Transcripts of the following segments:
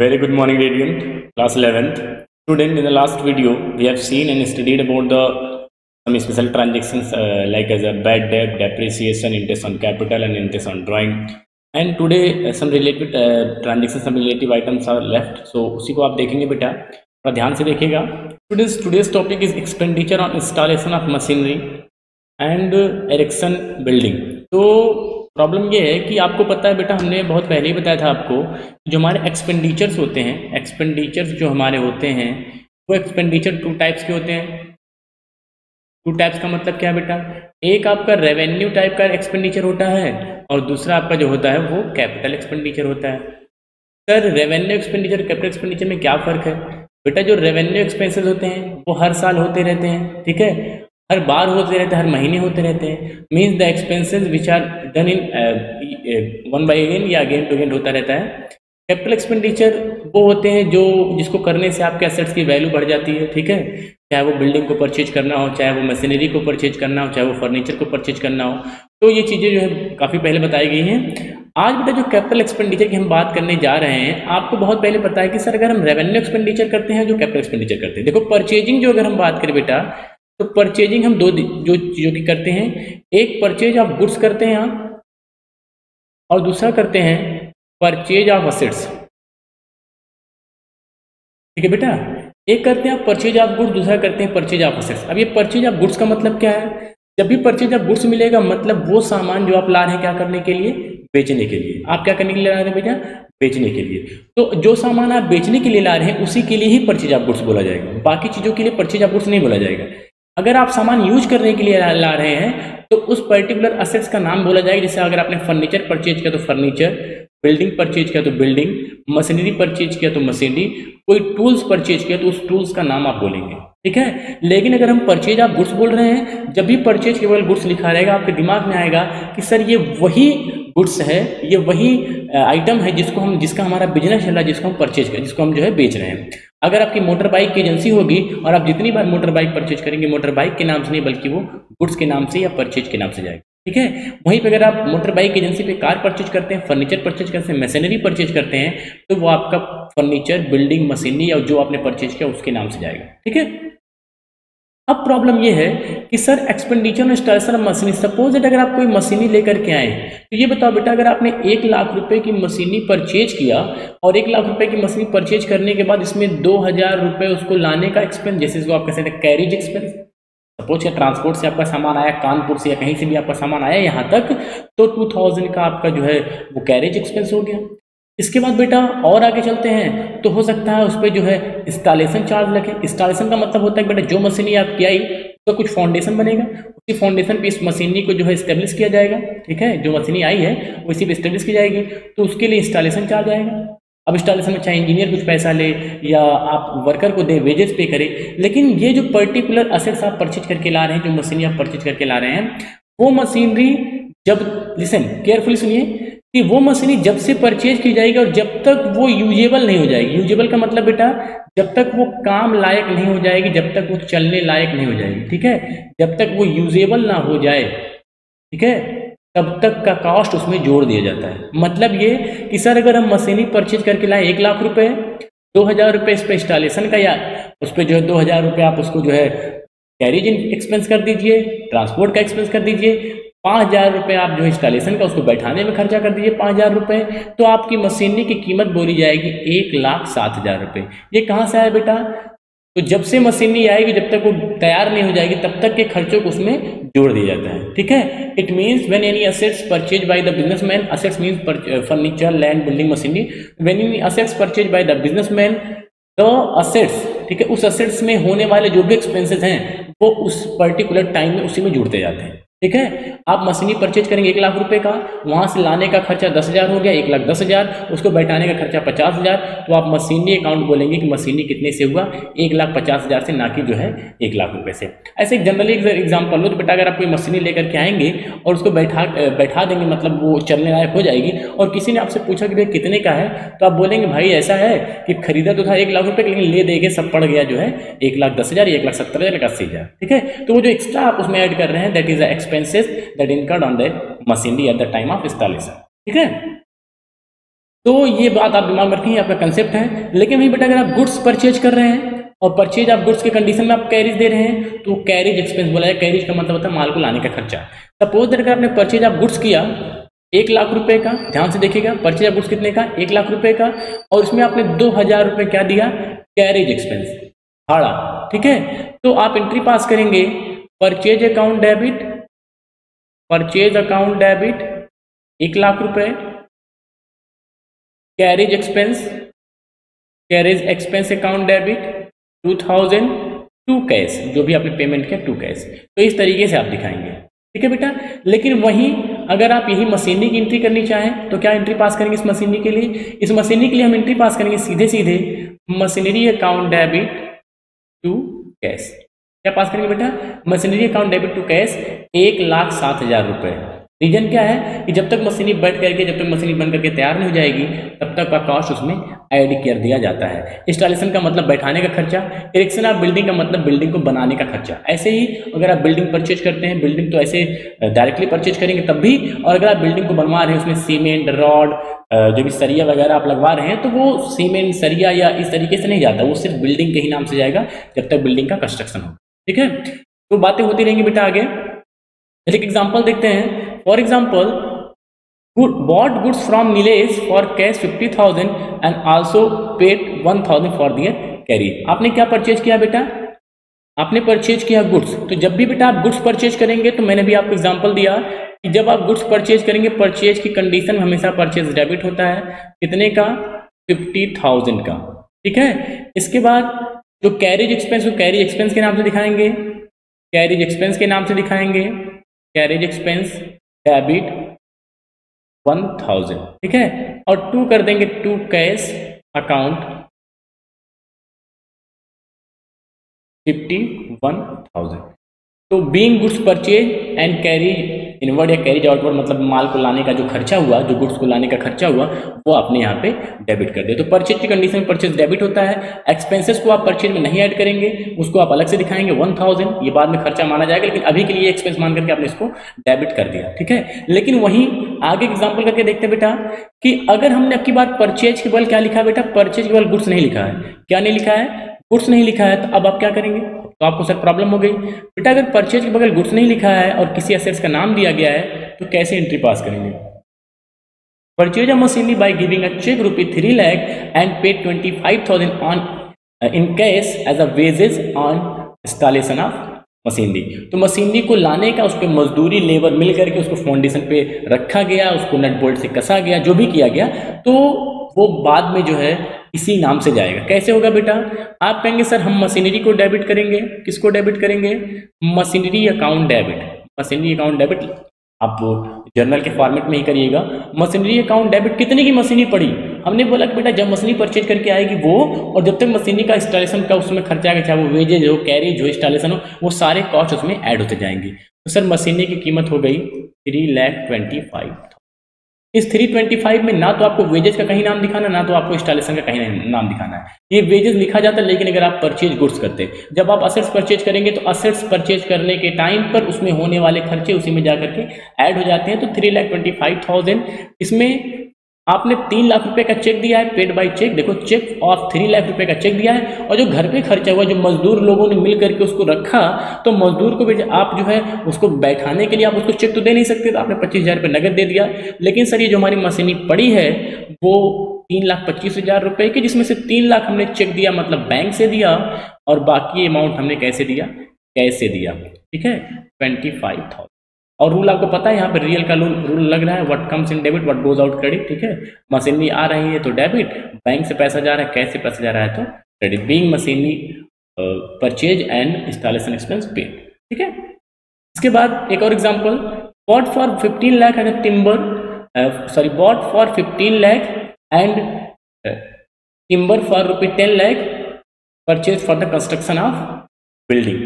Very good morning, Radiant, class 11th. Student, in the last video, we have seen and studied about the some special transactions like as a bad debt, depreciation, interest on capital, and interest on drawing. And today, some related transactions, some relative items are left. So, उसी को आप देखेंगे बेटा, थोड़ा ध्यान से देखिएगा. Today's topic is expenditure on installation of machinery and erection building. तो प्रॉब्लम ये है कि आपको पता है बेटा, हमने बहुत पहले ही बताया था आपको, जो हमारे एक्सपेंडिचर्स होते हैं, एक्सपेंडिचर्स जो हमारे होते हैं वो एक्सपेंडिचर टू टाइप्स के होते हैं. टू टाइप्स का मतलब क्या है बेटा? एक आपका रेवेन्यू टाइप का एक्सपेंडिचर होता है और दूसरा आपका जो होता है वो कैपिटल एक्सपेंडिचर होता है. Sir, revenue expenditure capital expenditure में क्या फ़र्क है बेटा? जो रेवेन्यू एक्सपेंसेस होते हैं वो हर साल होते रहते हैं, ठीक है, हर बार होते रहते हैं, हर महीने होते रहते हैं. Means the expenses which are done in one by again या अगेन टू अगेन होता रहता है. कैपिटल एक्सपेंडिचर वो होते हैं जो जिसको करने से आपके एसेट्स की वैल्यू बढ़ जाती है, ठीक है, चाहे वो बिल्डिंग को परचेज करना हो, चाहे वो मशीनरी को परचेज करना हो, चाहे वो फर्नीचर को परचेज करना हो. तो ये चीज़ें जो है काफ़ी पहले बताई गई हैं. आज बेटा जो कैपिटल एक्सपेंडिचर की हम बात करने जा रहे हैं, आपको बहुत पहले पता है कि सर अगर हम रेवेन्यू एक्सपेंडिचर करते हैं जो कैपिटल एक्सपेंडिचर करते हैं. देखो, परचेजिंग जो अगर हम बात करें बेटा, तो परचेजिंग हम दो जो चीज़ों की करते हैं. एक परचेज ऑफ गुड्स करते हैं यहाँ, और दूसरा करते हैं परचेज ऑफ असेट्स. ठीक है बेटा, एक करते हैं परचेज ऑफ गुड्स, दूसरा करते हैं परचेज ऑफ असेट्स. अब ये परचेज ऑफ गुड्स का मतलब क्या है? जब भी परचेज ऑफ गुड्स मिलेगा मतलब वो सामान जो आप ला रहे हैं क्या करने के लिए? बेचने के लिए. आप क्या करने के लिए ला रहे हैं बेटा? बेचने के लिए. तो जो सामान आप बेचने के लिए ला रहे हैं उसी के लिए ही परचेज ऑफ गुड्स बोला जाएगा, बाकी चीज़ों के लिए परचेज ऑफ गुड्स नहीं बोला जाएगा. अगर आप सामान यूज करने के लिए ला रहे हैं तो उस पर्टिकुलर असेट्स का नाम बोला जाएगा. जैसे अगर आपने फर्नीचर परचेज किया तो फर्नीचर, बिल्डिंग परचेज किया तो बिल्डिंग, मशीनरी परचेज किया तो मशीनरी, कोई टूल्स परचेज किया तो उस टूल्स का नाम आप बोलेंगे, ठीक है. लेकिन अगर हम परचेज ऑफ गुड्स बोल रहे हैं, जब भी परचेज केवल गुड्स लिखा रहेगा आपके दिमाग में आएगा कि सर ये वही गुड्स है, ये वही आइटम है जिसका हमारा बिजनेस चल रहा है, जिसको हम परचेज करें, जिसको हम जो है बेच रहे हैं. अगर आपकी मोटर बाइक की एजेंसी होगी और आप जितनी बार मोटर बाइक परचेज करेंगे, मोटर बाइक के नाम से नहीं बल्कि वो गुड्स के नाम से या परचेज के नाम से जाएगी, ठीक है. वहीं पे अगर आप मोटर बाइक एजेंसी पे कार परचेज करते हैं, फर्नीचर परचेज करते हैं, मशीनरी परचेज करते हैं, तो वो आपका फर्नीचर, बिल्डिंग, मशीनरी या जो आपने परचेज किया उसके नाम से जाएगा, ठीक है. अब प्रॉब्लम ये है कि सर एक्सपेंडिचर में installation of machinery, suppose that अगर आप कोई मशीनरी लेकर के आए, तो ये बताओ बेटा, अगर आपने 1 लाख रुपए की मशीनरी परचेज किया और 1 लाख रुपए की मशीनरी परचेज करने के बाद इसमें 2000 रुपये उसको लाने का एक्सपेंस, जैसे इसको आप कह सकते हैं कैरिज एक्सपेंस. सपोज या ट्रांसपोर्ट से आपका सामान आया, कानपुर से या कहीं से भी आपका सामान आया यहाँ तक, तो 2000 का आपका जो है वो कैरेज एक्सपेंस हो गया. इसके बाद बेटा और आगे चलते हैं तो हो सकता है उस पर जो है इंस्टॉलेशन चार्ज लगे. इंस्टॉलेशन का मतलब होता है कि बेटा जो मशीनरी आपकी आई तो कुछ फाउंडेशन बनेगा, उसी फाउंडेशन पे इस मशीनरी को जो है इस्टेब्लिश किया जाएगा, ठीक है. जो मशीनरी आई है वो इसी पे इस्टेब्लिश की जाएगी, तो उसके लिए इंस्टॉलेशन चार्ज आएगा. अब इंस्टॉलेशन में चाहे इंजीनियर कुछ पैसा ले या आप वर्कर को दे, वेजेस पे करे, लेकिन ये जो पर्टिकुलर असेट्स आप परचेज करके ला रहे हैं, जो मशीनरी आप परचेज करके ला रहे हैं, वो मशीनरी जब, लिसन केयरफुली सुनिए, कि वो मशीनरी जब से परचेज की जाएगी और जब तक वो यूजेबल नहीं हो जाएगी. यूजेबल का मतलब बेटा जब तक वो काम लायक नहीं हो जाएगी, जब तक वो चलने लायक नहीं हो जाएगी, ठीक है, जब तक वो यूजेबल ना हो जाए, ठीक है, तब तक का कॉस्ट उसमें जोड़ दिया जाता है. मतलब ये कि सर अगर हम मशीनरी परचेज करके लाए 1 लाख रुपए, 2000 रुपये इस पर इंस्टॉलेशन का या उस पर जो है 2000 रुपये आप उसको जो है कैरिज एक्सपेंस कर दीजिए, ट्रांसपोर्ट का एक्सपेंस कर दीजिए, 5000 रुपये आप जो इंस्टॉलेशन का उसको बैठाने में खर्चा कर दीजिए 5000 रुपये, तो आपकी मशीनरी की कीमत बोली जाएगी 1,07,000 रुपये. ये कहाँ से आया बेटा? तो जब से मशीनरी आएगी जब तक वो तैयार नहीं हो जाएगी तब तक के खर्चों को उसमें जोड़ दिया जाता है, ठीक है. It means when any assets purchase by the businessman, assets means furniture, land, building, machinery, when any assets purchase by the businessman, the assets, ठीक है, उस असेट्स में होने वाले जो भी एक्सपेंसेस हैं वो उस पर्टिकुलर टाइम में उसी में जुड़ते जाते हैं, ठीक है. आप मशीनरी परचेज करेंगे 1 लाख रुपए का, वहां से लाने का खर्चा 10,000 हो गया, 1,10,000, उसको बैठाने का खर्चा 50,000, तो आप मशीनरी अकाउंट बोलेंगे कि मशीनरी कितने से हुआ? 1,50,000 से, ना कि जो है 1 लाख रुपए से. ऐसे जनरली एग्जाम्पल लो तो बेटा, अगर आप कोई मशीनरी लेकर के आएंगे और उसको बैठा देंगे, मतलब वो चलने लायक हो जाएगी, और किसी ने आपसे पूछा कि भाई कितने का है, तो आप बोलेंगे भाई ऐसा है कि खरीदा तो था 1 लाख रुपए, लेकिन ले दे के सब पड़ गया जो है 1,10,000, 1,70,000, 1,80,000, ठीक है. तो वो जो एक्स्ट्रा आप उसमें ऐड कर रहे हैं, that is the expenses that incurred on the machinery at the time of installation, ठीक है. तो ये बात आप दिमाग में रखेंगे, आपका कंसेप्ट है। लेकिन वही बेटा अगर आप गुड्स परचेज कर रहे हैं और परचेज आप गुड्स के कंडीशन में आप कैरिज दे रहे हैं तो कैरिज एक्सपेंस बोला है। कैरिज का मतलब होता है माल को लाने का खर्चा। सपोज दैट अगर आपने परचेज आप गुड्स किया 1 लाख रुपए का, ध्यान से देखिएगा, परचेज ऑफ गुड्स कितने का, 1 लाख रुपए का, और उसमें आपने 2,000 रुपए क्या दिया, कैरेज एक्सपेंस, भाड़ा, ठीक है। तो आप एंट्री पास करेंगे purchase account debit, purchase account debit 1 lakh रुपए, carriage expense, carriage expense account debit 2,000 to cash, जो भी आपने पेमेंट किया टू कैश। तो इस तरीके से आप दिखाएंगे, ठीक है बेटा। लेकिन वहीं अगर आप यही मशीनरी की एंट्री करनी चाहें तो क्या एंट्री पास करेंगे इस मशीनरी के लिए? इस मशीनरी के लिए हम एंट्री पास करेंगे सीधे सीधे machinery account debit to cash. क्या पास करेंगे बेटा? Machinery account debit to cash 1,07,000 रुपए। रीजन क्या है कि जब तक मशीनरी बैठ करके, जब तक मशीनरी बन करके तैयार नहीं हो जाएगी तब तक का कॉस्ट उसमें ऐड कर दिया जाता है। इंस्टॉलेशन का मतलब बैठाने का खर्चा, इरेक्शन ऑफ बिल्डिंग का मतलब बिल्डिंग को बनाने का खर्चा। ऐसे ही अगर आप बिल्डिंग परचेज करते हैं, बिल्डिंग तो ऐसे डायरेक्टली परचेज करेंगे तब भी, और अगर आप बिल्डिंग को बनवा रहे हैं उसमें सीमेंट, रॉड, जो भी सरिया वगैरह आप लगवा रहे हैं तो वो सीमेंट सरिया या इस तरीके से नहीं जाता, वो सिर्फ बिल्डिंग के ही नाम से जाएगा जब तक बिल्डिंग का कंस्ट्रक्शन हो, ठीक है। तो बातें होती रहेंगी बेटा आगे। एक एग्जांपल देखते हैं। For example, bought goods from Nilesh for cash 50,000 and also paid 1,000 for their carry। आपने क्या परचेज किया बेटा? आपने परचेज किया गुड्स। तो जब भी बेटा आप गुड्स परचेज करेंगे, तो मैंने भी आपको एग्जांपल दिया कि जब आप गुड्स परचेज करेंगे, परचेज की कंडीशन में हमेशा परचेज डेबिट होता है। कितने का? 50,000 का, ठीक है। इसके बाद जो कैरेज एक्सपेंस, वो कैरेज एक्सपेंस के नाम से दिखाएंगे, कैरेज एक्सपेंस के नाम से दिखाएंगे, कैरेज एक्सपेंस डेबिट 1,000, ठीक है। और टू कर देंगे टू कैश अकाउंट 51,000। तो being goods purchase and carry inward या कैरीज आउटवर्ड, मतलब माल को लाने का जो खर्चा हुआ, जो गुड्स को लाने का खर्चा हुआ, वो आपने यहाँ पे डेबिट कर दिया। तो परचेज की कंडीशन में परचेज डेबिट होता है। एक्सपेंसेस को आप परचेज में नहीं ऐड करेंगे, उसको आप अलग से दिखाएंगे 1,000, ये बाद में खर्चा माना जाएगा, लेकिन अभी के लिए एक्सपेंस मान करके आपने इसको डेबिट कर दिया, ठीक है। लेकिन वहीं आगे एग्जाम्पल करके देखते हैं बेटा कि अगर हमने अब की बात परचेज के बल क्या लिखा है बेटा? परचेज के बल गुड्स नहीं लिखा है। क्या नहीं लिखा है? गुड्स नहीं लिखा है। तो अब आप क्या करेंगे? तो आपको सर प्रॉब्लम हो गई बेटा, अगर परचेज के बगल गुड्स नहीं लिखा है और किसी एसेट्स का नाम दिया गया है तो कैसे एंट्री पास करेंगे? Purchase a machinery by giving a cheque ₹3 lakh and paid 25,000 on in cash as a wages on installation of machinery. तो मशीनरी को लाने का, उस पर मजदूरी लेबर मिल करके उसको फाउंडेशन पे रखा गया, उसको नट बोल्ट से कसा गया, जो भी किया गया, तो वो बाद में जो है इसी नाम से जाएगा। कैसे होगा बेटा? आप कहेंगे सर हम मशीनरी को डेबिट करेंगे। किसको डेबिट करेंगे? Machinery account debit. Machinery account debit आप जर्नल के फॉर्मेट में ही करिएगा। मशीनरी अकाउंट डेबिट कितने की मशीनरी पड़ी? हमने बोला कि बेटा जब मशीनरी परचेज करके आएगी वो, और जब तक मशीनरी का इंस्टॉलेशन का उसमें खर्चा आएगा, चाहे वो वेजेज हो, कैरेज हो, इंस्टॉलेशन हो, वो सारे कॉस्ट उसमें ऐड होते जाएंगे। तो सर मशीनरी की कीमत हो गई 3,25,000। इस 325 में ना तो आपको वेजेस का कहीं नाम दिखाना, ना तो आपको इंस्टॉलेशन का कहीं नाम दिखाना है। ये वेजेस लिखा जाता है, लेकिन अगर आप परचेज गुड्स करते हैं, जब आप असेट्स परचेज करेंगे तो असेट्स परचेज करने के टाइम पर उसमें होने वाले खर्चे उसी में जाकर के ऐड हो जाते हैं। तो 3,25,000, इसमें आपने 3 लाख रुपए का चेक दिया है, पेड बाय चेक। देखो चेक ऑफ 3 लाख रुपए का चेक दिया है, और जो घर पे खर्चा हुआ, जो मजदूर लोगों ने मिल करके उसको रखा, तो मजदूर को भी आप जो है उसको बैठाने के लिए आप उसको चेक तो दे नहीं सकते, तो आपने 25,000 रुपये नगद दे दिया। लेकिन सर ये जो हमारी मशीनरी पड़ी है वो 3,25,000 रुपए की, जिसमें से 3 लाख हमने चेक दिया, मतलब बैंक से दिया, और बाकी अमाउंट हमने कैसे दिया? कैश से दिया, ठीक है, 25,000। और रूल आपको पता है, यहाँ पे रियल का रूल लग रहा है, what comes in debit what goes out credit, ठीक है। मशीनरी आ रही है तो डेबिट, बैंक से पैसा जा रहा है, कैश से पैसा जा रहा है तो credit. Being machinery purchase and installation expense paid, ठीक है। इसके बाद एक और example, bought for 15 lakh and timber, bought for 15 lakh and timber for ₹10 lakh, purchase for the construction of building.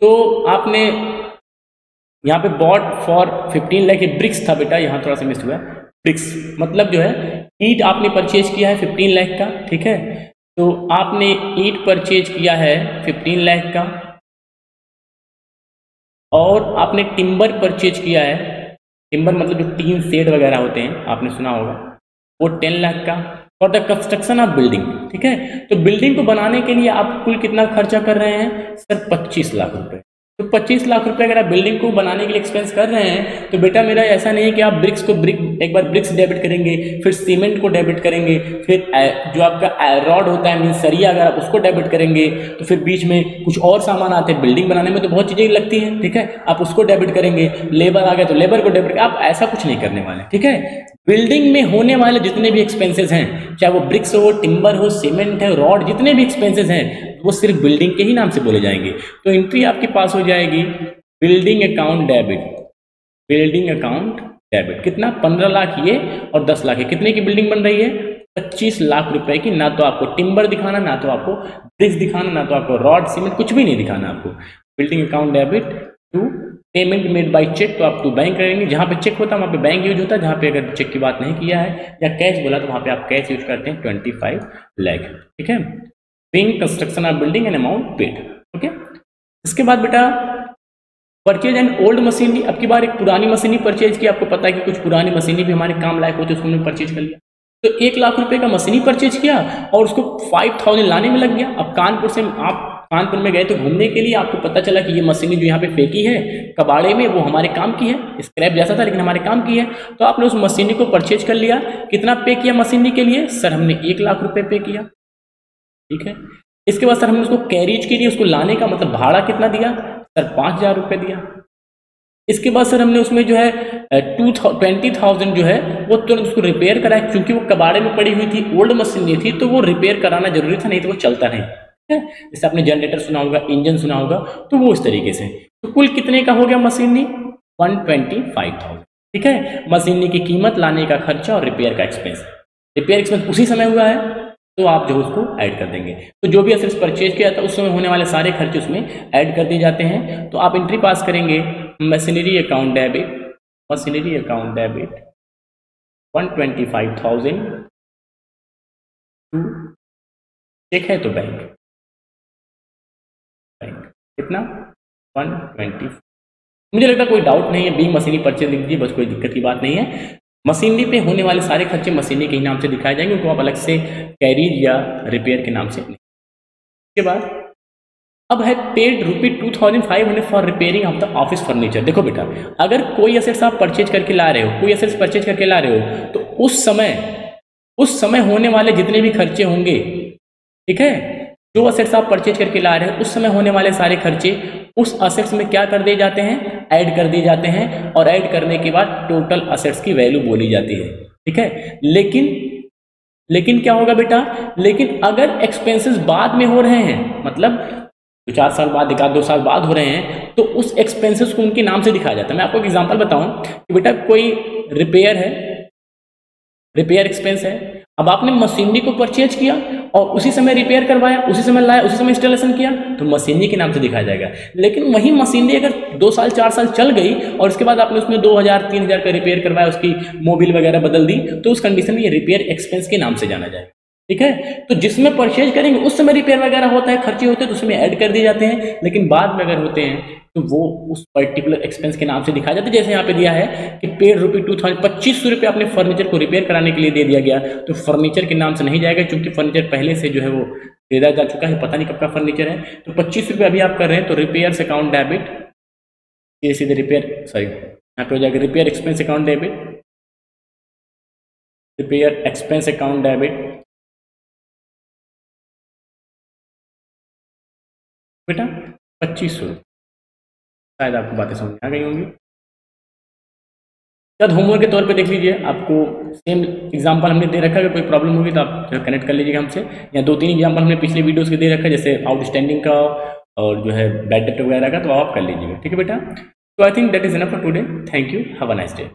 तो आपने यहाँ पे बॉट फॉर 15 लाख, ब्रिक्स था बेटा, यहाँ थोड़ा सा मिस हुआ। ब्रिक्स मतलब जो है ईट आपने परचेज किया है 15 लाख का, ठीक है। तो आपने ईट परचेज किया है 15 लाख का, और आपने टिम्बर परचेज किया है। टिम्बर मतलब जो टीन शेड वगैरह होते हैं, आपने सुना होगा, वो 10 लाख का। For the construction of building, ठीक है, तो बिल्डिंग को बनाने के लिए आप कुल कितना खर्चा कर रहे हैं सर? 25 लाख रुपए। तो 25 लाख रुपए अगर आप बिल्डिंग को बनाने के लिए एक्सपेंस कर रहे हैं तो बेटा मेरा ऐसा नहीं है कि आप ब्रिक्स को एक बार ब्रिक्स डेबिट करेंगे, फिर सीमेंट को डेबिट करेंगे, फिर जो आपका रॉड होता है मीन सरिया अगर आप उसको डेबिट करेंगे तो फिर बीच में कुछ और सामान आते हैं। बिल्डिंग बनाने में तो बहुत चीजें लगती हैं, ठीक है, आप उसको डेबिट करेंगे, लेबर आ गया तो लेबर को डेबिट, आप ऐसा कुछ नहीं करने वाले, ठीक है। बिल्डिंग में होने वाले जितने भी एक्सपेंसेस हैं, चाहे वो ब्रिक्स हो, टिम्बर हो, सीमेंट है, रॉड, जितने भी एक्सपेंसेस हैं वो सिर्फ बिल्डिंग के ही नाम से बोले जाएंगे। तो एंट्री आपके पास हो जाएगी building account debit, building account debit. कितना? 15 लाख ये और 10 लाख ये। कितने की बिल्डिंग बन रही है? 25 लाख रुपए की। ना तो आपको टिम्बर दिखाना, ना तो आपको ब्रिक्स दिखाना, ना तो आपको रॉड सीमेंट, कुछ भी नहीं दिखाना आपको। Building account debit to payment made by cheque, तो आप टू बैंक करेंगे। जहां पे चेक होता है वहां पे बैंक यूज होता है, जहां पे अगर चेक की बात नहीं किया है या कैश बोला तो वहां पे आप कैश यूज करते हैं 25 लाख, ठीक है। Being construction of building and amount paid, okay. इसके बाद बेटा परचेज एंड ओल्ड मशीनरी। अब की बार एक पुरानी मशीनरी परचेज की, आपको पता है कि कुछ पुरानी मशीनरी भी हमारे काम लायक होती है, उसको हमने परचेज कर लिया। तो 1 लाख रुपए का मशीनरी परचेज किया और उसको 5000 लाने में लग गया। अब कानपुर से आप कानपुर में गए तो घूमने के लिए, आपको पता चला कि ये मशीनरी जो यहाँ पे फेंकी है कबाड़े में वो हमारे काम की है, स्क्रैप जैसा था लेकिन हमारे काम की है। तो आपने उस मशीनरी को परचेज कर लिया। कितना पे किया मशीनरी के लिए? सर हमने 1 लाख रुपए पे किया, ठीक है। इसके बाद सर हमने उसको कैरिज के लिए, उसको लाने का मतलब भाड़ा कितना दिया? सर 5000 रुपए दिया। इसके बाद सर हमने उसमें जो है 20,000 जो है वो तुरंत उसको रिपेयर कराया, क्योंकि वो कबाड़े में पड़ी हुई थी, ओल्ड मशीनरी थी, तो वो रिपेयर कराना जरूरी था, नहीं तो वो चलता नहीं, ठीक है। जैसे आपने जनरेटर सुना होगा, इंजन सुना होगा, तो वो इस तरीके से। तो कुल कितने का हो गया मशीनरी? 125,000, ठीक है। मशीनरी की कीमत, लाने का खर्चा और रिपेयर का एक्सपेंस। रिपेयर एक्सपेंस उसी समय हुआ है तो आप जो उसको ऐड कर देंगे। तो जो भी असेट्स परचेज किया था उस समय होने वाले सारे खर्चे उसमें ऐड कर दिए जाते हैं। तो आप एंट्री पास करेंगे machinery account debit, machinery account debit 125,000 to cheque है तो बैंक कितना? 120। मुझे लगता है कोई डाउट नहीं है, बी मशीनरी परचेज लिख दीजिए, बस कोई दिक्कत की बात नहीं है। मशीनरी पे होने वाले सारे खर्चे मशीनरी के ही नाम से दिखाए जाएंगे, उनको आप अलग से कैरिज या रिपेयर के नाम से नहीं। इसके बाद अब है paid ₹2,500 for repairing of the office furniture. देखो बेटा, अगर कोई एसेट्स आप परचेज करके ला रहे हो, कोई एसेट्स परचेज करके ला रहे हो, तो उस समय होने वाले जितने भी खर्चे होंगे, ठीक है, जो असेट्स आप परचेज करके ला रहे हो उस समय होने वाले सारे खर्चे उस असेट्स में क्या कर दिए जाते हैं? ऐड कर दिए जाते हैं। और ऐड करने के बाद टोटल असेट्स की वैल्यू बोली जाती है, ठीक है। लेकिन क्या होगा बेटा? लेकिन अगर एक्सपेंसेस बाद में हो रहे हैं, मतलब 2-4 साल बाद, 1-2 साल बाद हो रहे हैं, तो उस एक्सपेंसेस को उनके नाम से दिखाया जाता है। मैं आपको एक एग्जांपल बताऊं कि बेटा कोई रिपेयर है, रिपेयर एक्सपेंस है। अब आपने मशीनरी को परचेज किया और उसी समय रिपेयर करवाया, उसी समय लाया, उसी समय इंस्टॉलेशन किया, तो मशीनरी के नाम से दिखाया जाएगा। लेकिन वही मशीनरी अगर 2 साल 4 साल चल गई और उसके बाद आपने उसमें 2,000-3,000 का रिपेयर करवाया, उसकी मोबिल वगैरह बदल दी, तो उस कंडीशन में ये रिपेयर एक्सपेंस के नाम से जाना जाएगा, ठीक है। तो जिसमें परचेज करेंगे उस समय रिपेयर वगैरह होता है, खर्चे होते हैं, तो उसमें ऐड कर दिए जाते हैं। लेकिन बाद में अगर होते हैं तो वो उस पर्टिकुलर एक्सपेंस के नाम से दिखाया जाता है। जैसे यहाँ पे दिया है कि पेड ₹2,000 ₹2500 अपने फर्नीचर को रिपेयर कराने के लिए दे दिया गया, तो फर्नीचर के नाम से नहीं जाएगा, क्योंकि फर्नीचर पहले से जो है वो दे दिया जा चुका है, पता नहीं कब का फर्नीचर है। तो ₹25 अभी आप कर रहे हैं, तो रिपेयर अकाउंट डेबिट, ये सीधे रिपेयर, सॉरी यहाँ पे हो जाएगा repair expense account debit, repair expense account debit बेटा 2500। शायद आपको बातें समझ आ गई होंगी। शायद होमवर्क के तौर पे देख लीजिए, आपको सेम एग्जांपल हमने दे रखा है, अगर कोई प्रॉब्लम होगी तो आप जो कनेक्ट कर लीजिएगा हमसे। या 2-3 एग्जांपल हमने पिछले वीडियोस के दे रखा है, जैसे आउटस्टैंडिंग का और जो है बैड डेट वगैरह का, तो आप कर लीजिएगा, ठीक है बेटा। तो I think that is enough for today. Thank you, have a nice day.